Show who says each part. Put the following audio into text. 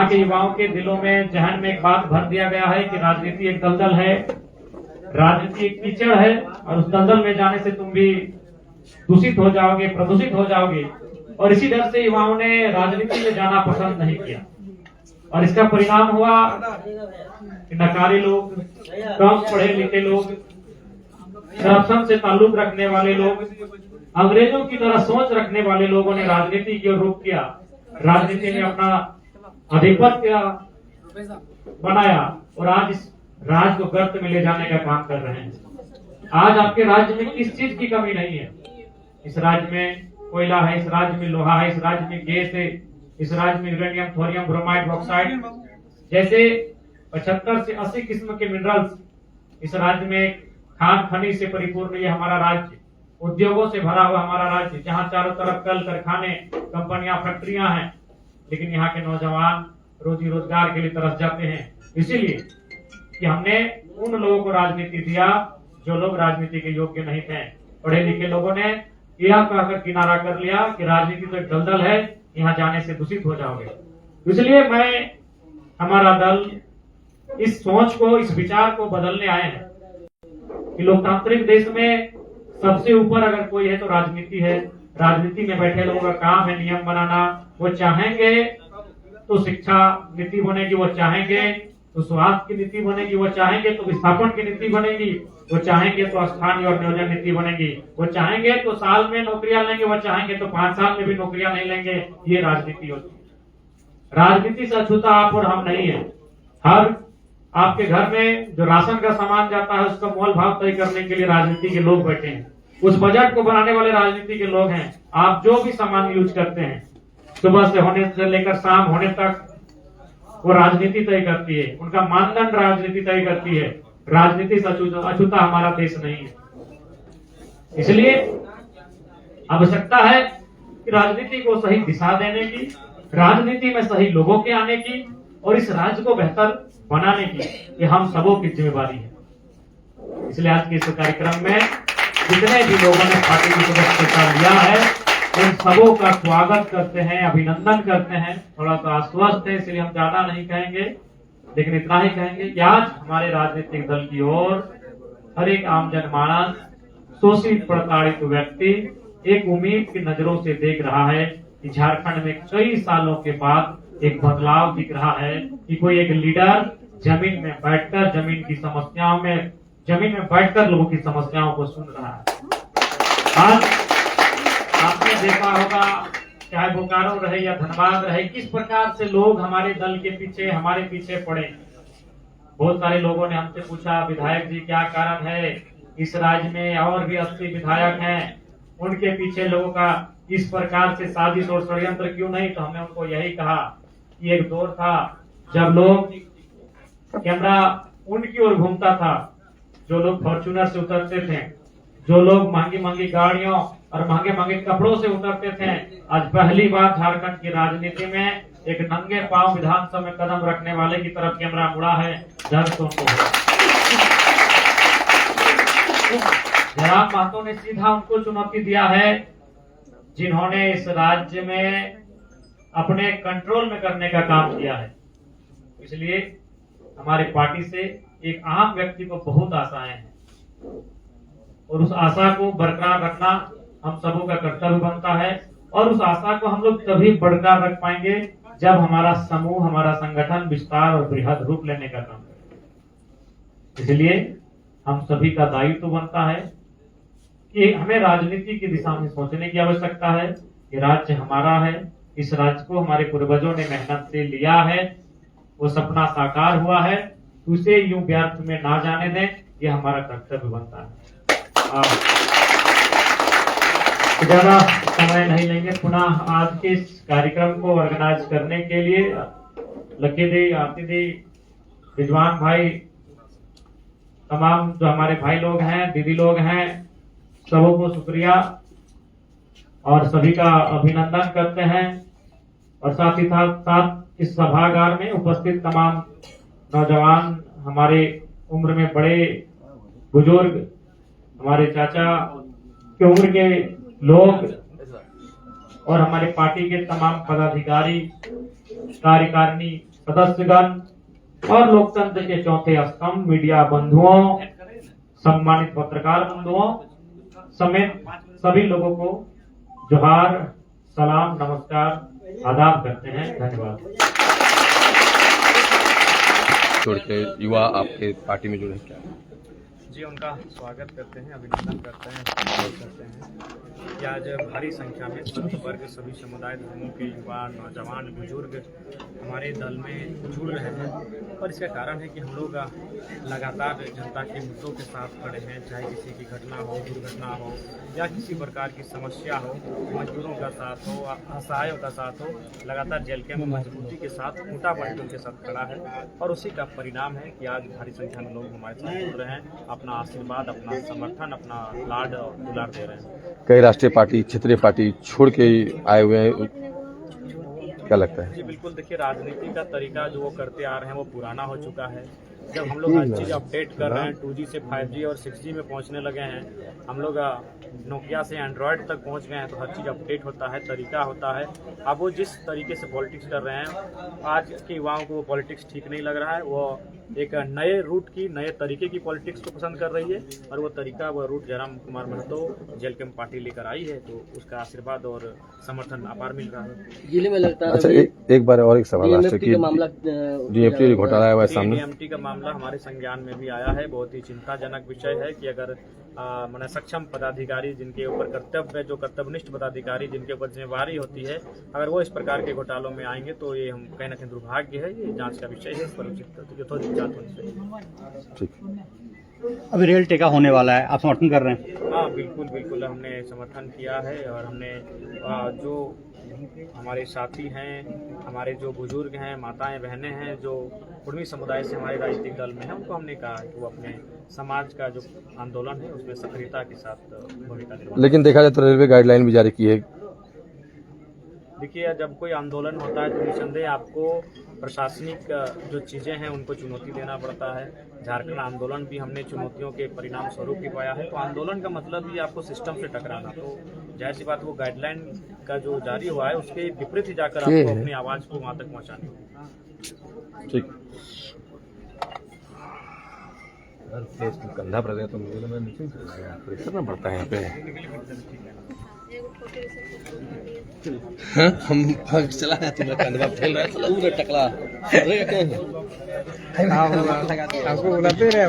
Speaker 1: के युवाओं के दिलों में, जहन में एक बात भर दिया गया है कि राजनीति एक दलदल है, राजनीति एक कीचड़ है और उस दलदल में जाने से तुम भी दूषित हो जाओगे, प्रदूषित हो जाओगे। और इसी डर से युवाओं ने राजनीति में जाना पसंद नहीं किया और इसका परिणाम हुआ कि नकारे लोग, कम पढ़े लिखे लोग, करप्शन से ताल्लुक रखने वाले लोग, अंग्रेजों की तरह सोच रखने वाले लोगों ने राजनीति की ओर रुख किया। राजनीति में अपना आधिपत्य बनाया और आज इस राज्य को गर्त में ले जाने का काम कर रहे हैं। आज आपके राज्य में किस चीज की कमी नहीं है? इस राज्य में कोयला है, इस राज्य में लोहा है, इस राज्य में गैस है, इस राज्य में यूरेनियम, थोरियम, ब्रोमाइड, बॉक्साइड जैसे 75 से 80 किस्म के मिनरल्स इस राज्य में, खान खनिज से परिपूर्ण ये हमारा राज्य, उद्योगों से भरा हुआ हमारा राज्य, जहाँ चारों तरफ कल कारखाने, कंपनियां, फैक्ट्रियां हैं, लेकिन यहाँ के नौजवान रोजी रोजगार के लिए तरस जाते हैं। इसीलिए कि हमने उन लोगों को राजनीति दिया जो लोग राजनीति के योग्य नहीं थे। पढ़े लिखे लोगों ने यह कहकर किनारा कर लिया कि राजनीति तो एक दलदल है, यहाँ जाने से दूषित हो जाओगे। इसलिए हमारा दल इस सोच को, इस विचार को बदलने आए हैं कि लोकतांत्रिक देश में सबसे ऊपर अगर कोई है तो राजनीति है। राजनीति में बैठे लोगों का काम है नियम बनाना। वो चाहेंगे तो शिक्षा नीति बनेगी, वो चाहेंगे तो स्वास्थ्य की नीति बनेगी, वो चाहेंगे तो विस्थापन की नीति बनेगी, वो चाहेंगे तो स्थानीय और नियोजन नीति बनेगी, वो चाहेंगे तो साल में नौकरियां लेंगे, वो चाहेंगे तो 5 साल में भी नौकरियां नहीं लेंगे। ये राजनीति होती है। राजनीति से अछूता आप और हम नहीं है। हर आपके घर में जो राशन का सामान जाता है उसका मोल भाव तय करने के लिए राजनीति के लोग बैठे हैं। उस बजट को बनाने वाले राजनीति के लोग हैं। आप जो भी सामान यूज करते हैं सुबह से होने से लेकर शाम होने तक वो राजनीति तय करती है। उनका मानदंड राजनीति तय करती है। राजनीति से अछूता हमारा देश नहीं है। इसलिए आवश्यकता है कि राजनीति को सही दिशा देने की, राजनीति में सही लोगों के आने की और इस राज्य को बेहतर बनाने की, ये हम सबों की जिम्मेवारी है। इसलिए आज के इस कार्यक्रम में जितने भी लोगों ने पार्टी की सदस्यता लिया है उन सबों का स्वागत करते हैं, अभिनंदन करते हैं। थोड़ा सा आश्वस्त है इसलिए हम ज्यादा नहीं कहेंगे, लेकिन इतना ही कहेंगे कि आज हमारे राजनीतिक दल की ओर हर एक आम जनमानस, शोषित प्रताड़ित व्यक्ति एक उम्मीद की नजरों से देख रहा है कि झारखंड में कई सालों के बाद एक बदलाव दिख रहा है कि कोई एक लीडर जमीन में बैठकर जमीन में बैठकर लोगों की समस्याओं को सुन रहा है। आज आपने देखा होगा, चाहे बोकारो रहे या धनबाद रहे, किस प्रकार से लोग हमारे दल के पीछे, हमारे पीछे पड़े। बहुत सारे लोगों ने हमसे पूछा, विधायक जी क्या कारण है, इस राज्य में और भी 80 विधायक हैं, उनके पीछे लोगों का इस प्रकार से साजिश और षड्यंत्र क्यों नहीं? तो हमने उनको यही कहा कि एक दौर था जब लोग, कैमरा उनकी ओर घूमता था, जो लोग फॉर्च्यूनर से उतरते थे, जो लोग महंगी महंगी गाड़ियों और महंगे महंगे कपड़ों से उतरते थे। आज पहली बार झारखंड की राजनीति में एक नंगे पांव विधानसभा में कदम रखने वाले की तरफ कैमरा मुड़ा है। डर तो जयराम महतो ने सीधा उनको चुनौती दिया है जिन्होंने इस राज्य में अपने कंट्रोल में करने का काम किया है। इसलिए हमारे पार्टी से एक आम व्यक्ति को बहुत आशाएं हैं और उस आशा को बरकरार रखना हम सबों का कर्तव्य बनता है। और उस आशा को हम लोग तभी बरकरार रख पाएंगे जब हमारा समूह, हमारा संगठन विस्तार और बृहद रूप लेने का काम करेगा। इसलिए हम सभी का दायित्व बनता है कि हमें राजनीति की दिशा में सोचने की आवश्यकता है कि राज्य हमारा है, इस राज्य को हमारे पूर्वजों ने मेहनत से लिया है, वो सपना साकार हुआ है, उसे यूं व्यर्थ में ना जाने दें, ये हमारा कर्तव्य बनता है। ज्यादा समय नहीं लेंगे। पुनः आज के इस कार्यक्रम को ऑर्गेनाइज करने के लिए लकी दी, आरती दी, रिजवान भाई, तमाम जो हमारे भाई लोग हैं, दीदी लोग हैं, सबों को शुक्रिया और सभी का अभिनंदन करते हैं। और साथ ही साथ इस सभागार में उपस्थित तमाम नौजवान, हमारे उम्र में बड़े बुजुर्ग, हमारे चाचा की उम्र के लोग और हमारे पार्टी के तमाम पदाधिकारी कार्यकारिणी सदस्यगण और लोकतंत्र के चौथे स्तंभ मीडिया बंधुओं, सम्मानित पत्रकार बंधुओं समेत सभी लोगों को जोहार, सलाम, नमस्कार, आदाब करते हैं। धन्यवाद।
Speaker 2: छोड़ के युवा आपके पार्टी में जुड़े क्या?
Speaker 3: जी, उनका स्वागत करते हैं, अभिनंदन करते हैं, सम्मान करते हैं कि आज भारी संख्या में सभी वर्ग, सभी समुदाय धर्मों के युवा, नौजवान, बुजुर्ग हमारे दल में जुड़ रहे हैं। और इसका कारण है कि हम लोग लगातार जनता के मुद्दों के साथ खड़े हैं, चाहे किसी की घटना हो, दुर्घटना हो या किसी प्रकार की समस्या हो, मजदूरों का साथ हो, असहायों का साथ हो, लगातार जेल कैंप मजबूती के साथ खूंटा बांट उनके साथ खड़ा है। और उसी का परिणाम है कि आज भारी संख्या में लोग हमारे साथ जुड़ रहे हैं, अपना आशीर्वाद, अपना समर्थन, अपना लाड और दुलार दे रहे हैं।
Speaker 2: कई राष्ट्रीय पार्टी, क्षेत्रीय पार्टी छोड़ के आए हुए हैं, क्या लगता है?
Speaker 3: जी बिल्कुल, देखिए राजनीति का तरीका जो वो करते आ रहे हैं वो पुराना हो चुका है। जब हम लोग हर चीज़ अपडेट कर रहे हैं, 2G से 5G और 6G में पहुंचने लगे हैं, हम लोग नोकिया से एंड्रॉयड तक पहुंच गए हैं, तो हर चीज़ अपडेट होता है, तरीका होता है। अब वो जिस तरीके से पॉलिटिक्स कर रहे हैं, आज के युवाओं को वो पॉलिटिक्स ठीक नहीं लग रहा है। वो एक नए रूट की, नए तरीके की पॉलिटिक्स को पसंद कर रही है और वो तरीका, वो रूट जयराम कुमार महतो जेल कैंप पार्टी लेकर आई है, तो उसका आशीर्वाद और समर्थन अपार मिल रहा है।
Speaker 4: जिले में लगता है।
Speaker 2: अच्छा, एक बार और एक सवाल
Speaker 4: DMFT का मामला,
Speaker 2: DMFT घोटाला आया हुआ है सामने।
Speaker 3: DMFT का मामला हमारे संज्ञान में भी आया है। बहुत ही चिंताजनक विषय है कि अगर माने सक्षम पदाधिकारी जिनके ऊपर कर्तव्य, जो कर्तव्यनिष्ठ पदाधिकारी जिनके ऊपर जिम्मेवारी होती है, अगर वो इस प्रकार के घोटालों में आएंगे तो ये हम कहीं ना कहीं दुर्भाग्य है। ये जांच का विषय है, इस पर उचित यथोचित जांच होनी चाहिए।
Speaker 2: ठीक।
Speaker 5: अभी रेल टेका होने वाला है, आप समर्थन कर रहे हैं?
Speaker 3: हाँ बिल्कुल बिल्कुल, हमने समर्थन किया है और हमने जो हमारे साथी हैं, हमारे जो बुजुर्ग हैं, माताएं बहनें हैं, जो कुर्मी समुदाय से हमारे राजनीतिक दल में हैं, उनको हमने कहा कि वो अपने समाज का जो आंदोलन है उसमें सक्रियता के साथ भूमिका निभाएं।
Speaker 2: लेकिन देखा जाए तो रेलवे गाइडलाइन भी जारी की है।
Speaker 3: देखिए, जब कोई आंदोलन होता है तो निसंदेह आपको प्रशासनिक जो चीज़ें हैं उनको चुनौती देना पड़ता है। झारखंड आंदोलन भी हमने चुनौतियों के परिणाम स्वरूप ही पाया है। तो आंदोलन का मतलब ही आपको सिस्टम से टकराना, तो जाहिर सी बात वो गाइडलाइन का जो जारी हुआ है उसके विपरीत ही जाकर आपको अपनी आवाज़ को वहाँ तक पहुँचानी होगी।
Speaker 2: ठीक। कंधा पड़ गया तो मुझे लगा नीचे प्रेशर ना बढ़ता है यहाँ पे। हम चला है, तुम्हें कंधा फैल रहा है, चला पूरा टकला आपको बुलाते रहे।